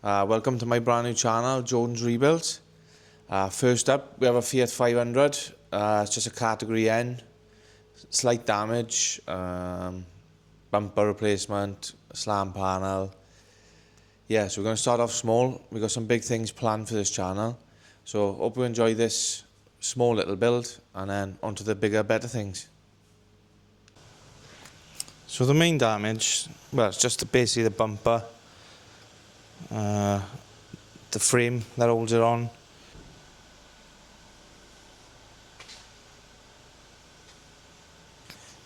Welcome to my brand new channel, Jones Rebuilds. First up, we have a Fiat 500. It's just a category N. Slight damage, bumper replacement, slam panel. Yeah, so we're going to start off small. We've got some big things planned for this channel. So hope you enjoy this small little build and then on to the bigger, better things. So the main damage, well, it's just basically the bumper, the frame that holds it on.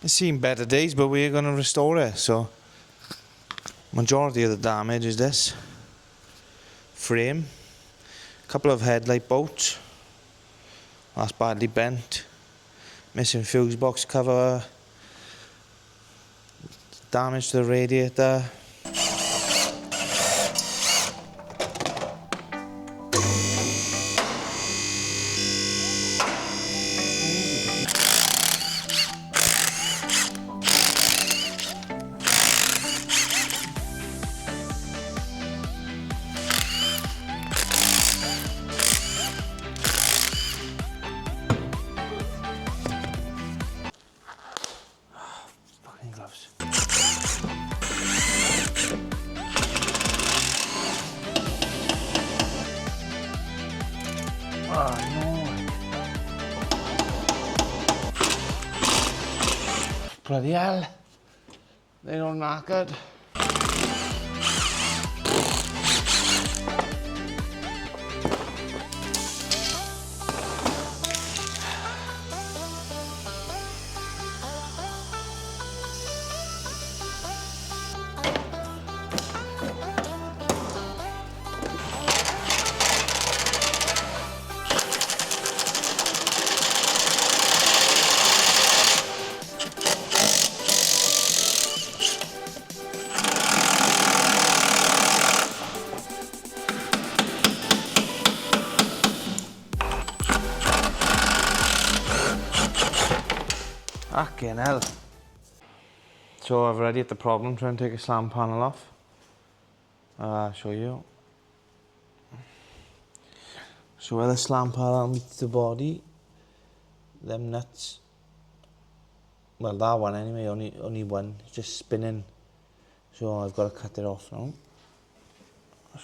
It's seen better days, but we're going to restore it. So majority of the damage is this frame, a couple of headlight bolts, that's badly bent, missing fuse box cover, damage to the radiator. Fucking gloves. Oh no. Bloody hell. They're all knackered. Fucking hell. So I've already hit the problem trying to take a slam panel off. I'll show you. So where the slam panel meets the body, them nuts, well that one anyway, only one, it's just spinning. So I've got to cut it off now.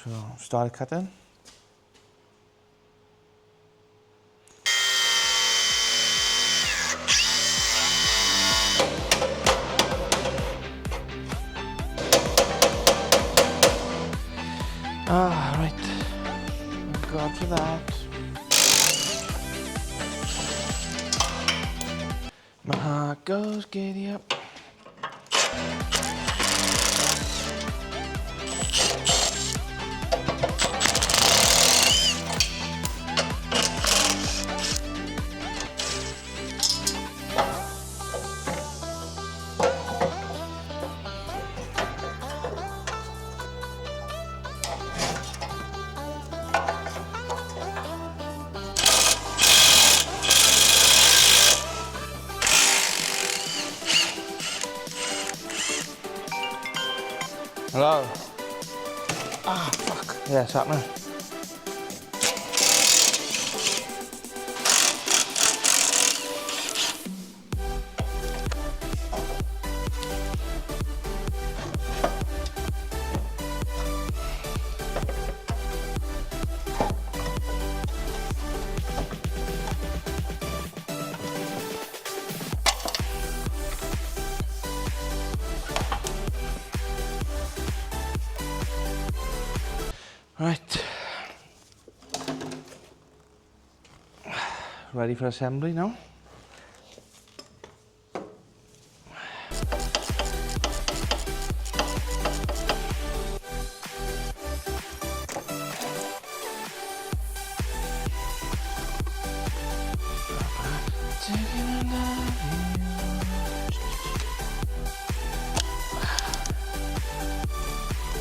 So start cutting. Right. Thank God for that. My heart goes giddy up. Hello? Ah, fuck. Yeah, it's happening. Right. Ready for assembly now?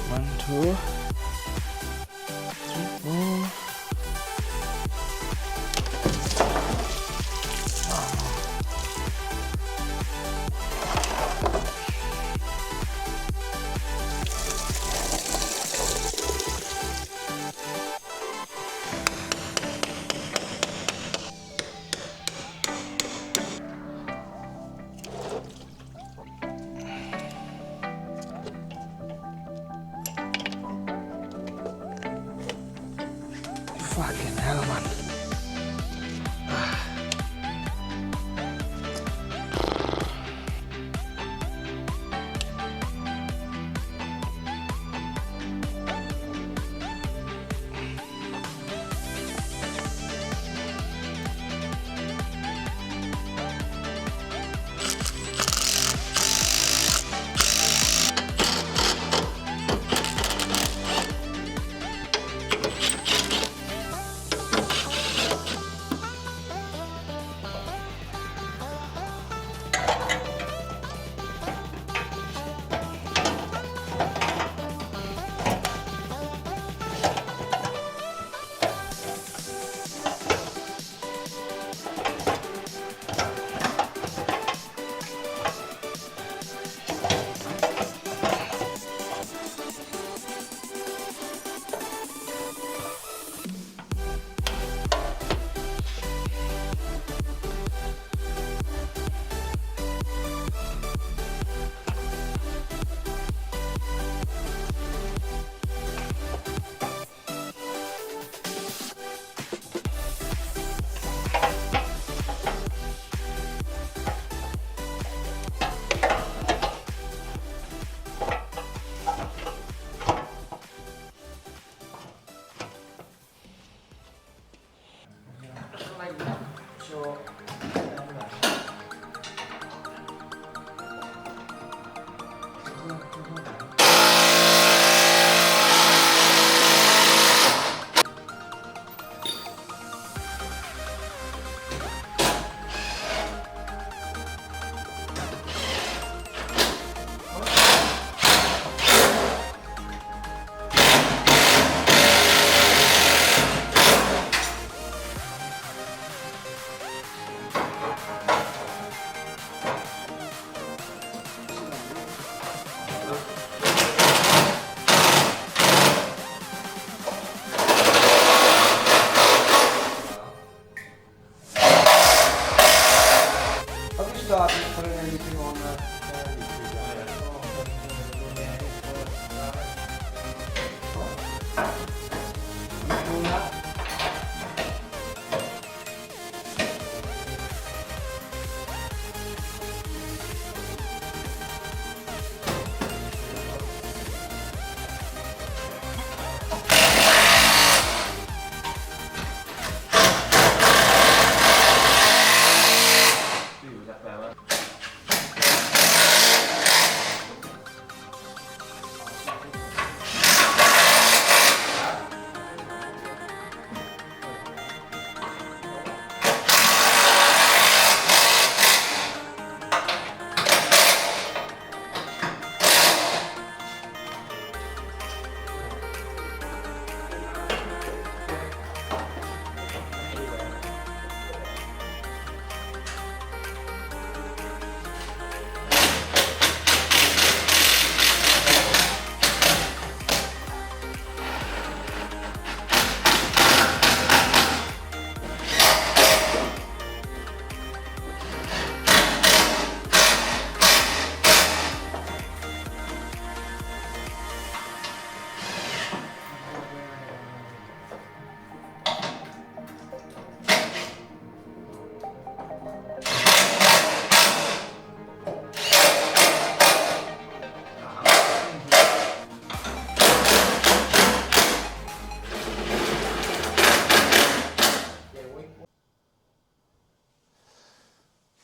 One, two. Fucking hell, man.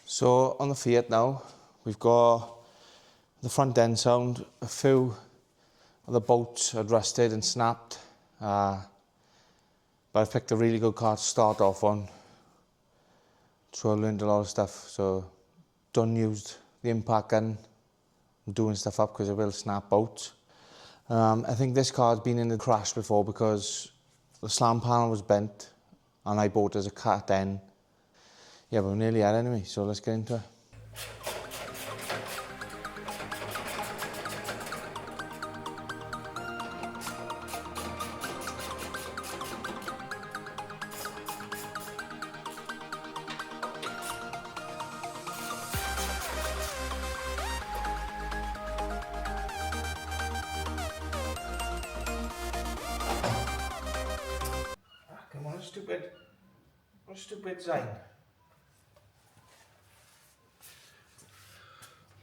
So on the Fiat now, we've got the front end sound. A few of the bolts had rusted and snapped, but I've picked a really good car to start off on. So I learned a lot of stuff. So don't use the impact gun doing stuff up because it will snap bolts. I think this car has been in a crash before because the slam panel was bent and I bought it as a CAT N. Yeah, but we're nearly at anyway, so let's get into it. Come a stupid design.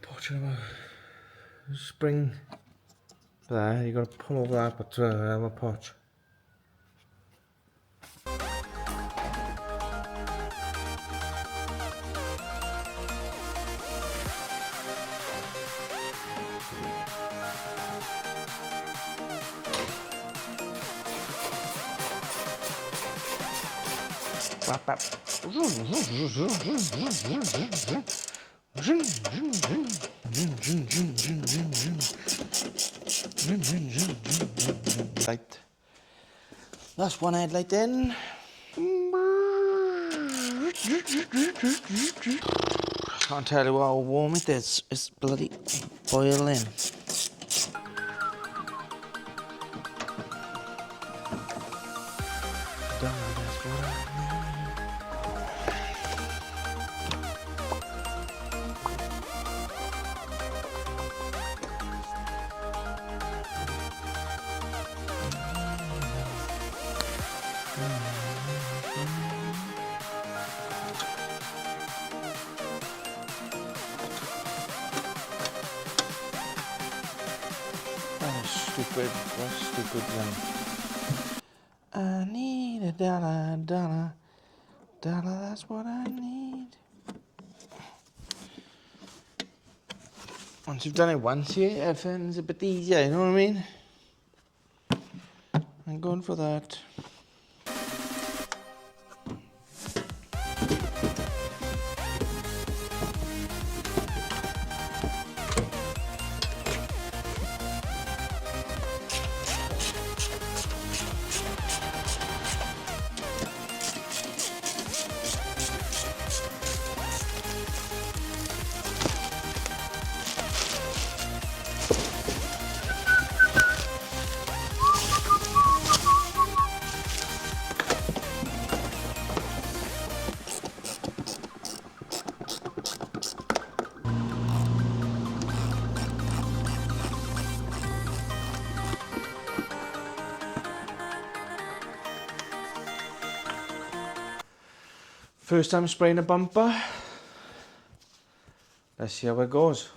Portrait of a spring there, you got to pull over that, but have a porch. Right. That's one headlight in. Can't tell you how warm it is. It's bloody boiling. What stupid thing. I need a dollar, dollar, dollar, that's what I need. Once you've done it once, everything's a bit easier, you know what I mean? I'm going for that. First time spraying a bumper. Let's see how it goes.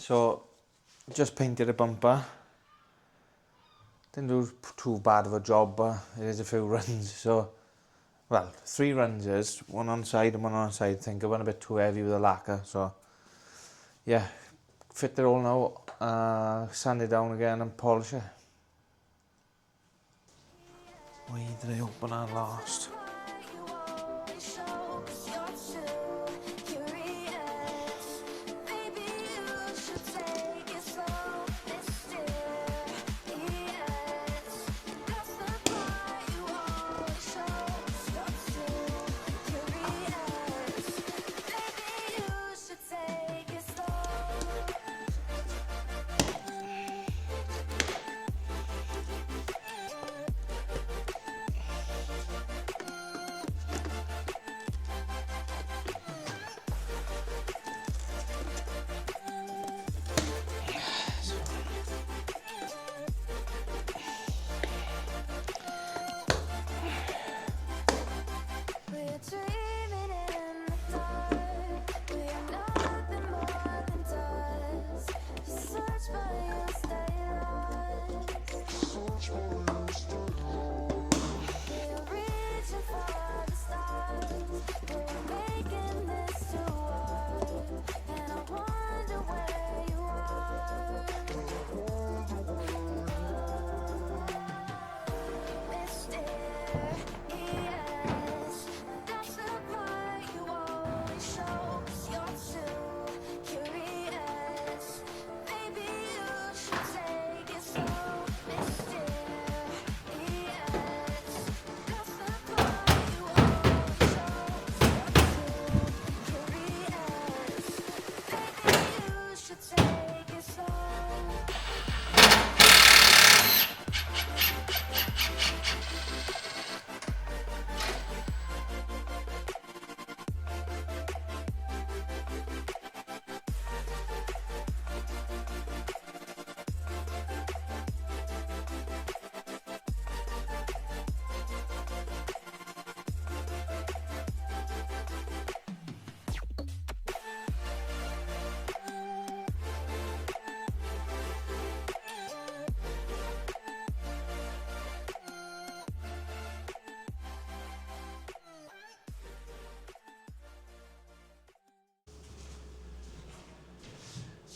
So, just painted a bumper. Didn't do too bad of a job, but it is a few runs. So, well, 3 runs is, one on side and one on side. I think I went a bit too heavy with the lacquer. So, yeah, fit it all now. Sand it down again and polish it. Why did I open that last?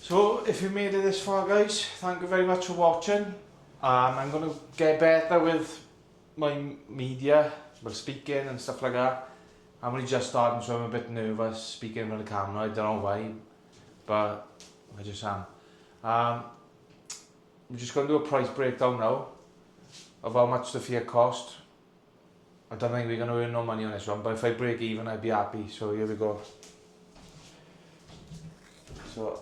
So, if you made it this far, guys, thank you very much for watching. I'm going to get better with my media, well, speaking and stuff like that. I'm only just starting, so I'm a bit nervous speaking on the camera. I don't know why, but I just am. I'm just going to do a price breakdown now of how much the Fiat cost. I don't think we're going to earn no money on this one, but if I break even, I'd be happy. So here we go. So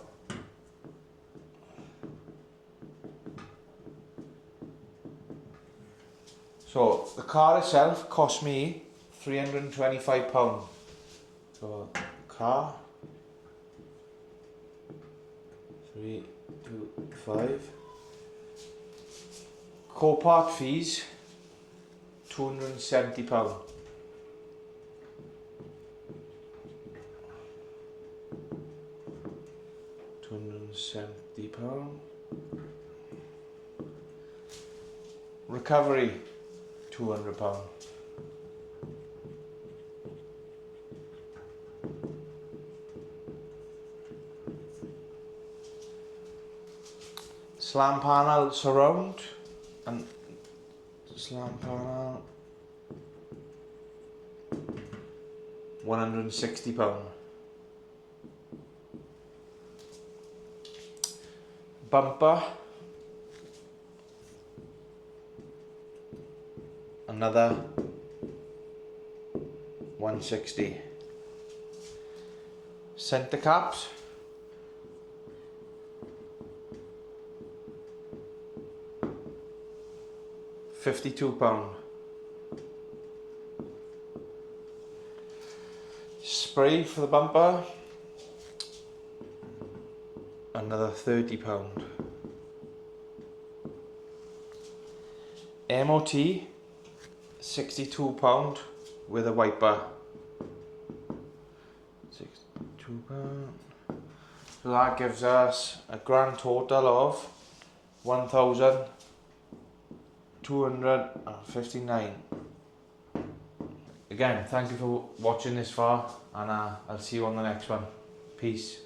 the car itself cost me £325. So car 325. Co-part fees £270. £270. Recovery £200. Slam panel surround and slam panel £160. Bumper another 160. Centre caps £52. Spray for the bumper another £30. MOT £62 with a wiper. £62. So that gives us a grand total of 1,259. Again, thank you for watching this far, and I'll see you on the next one. Peace.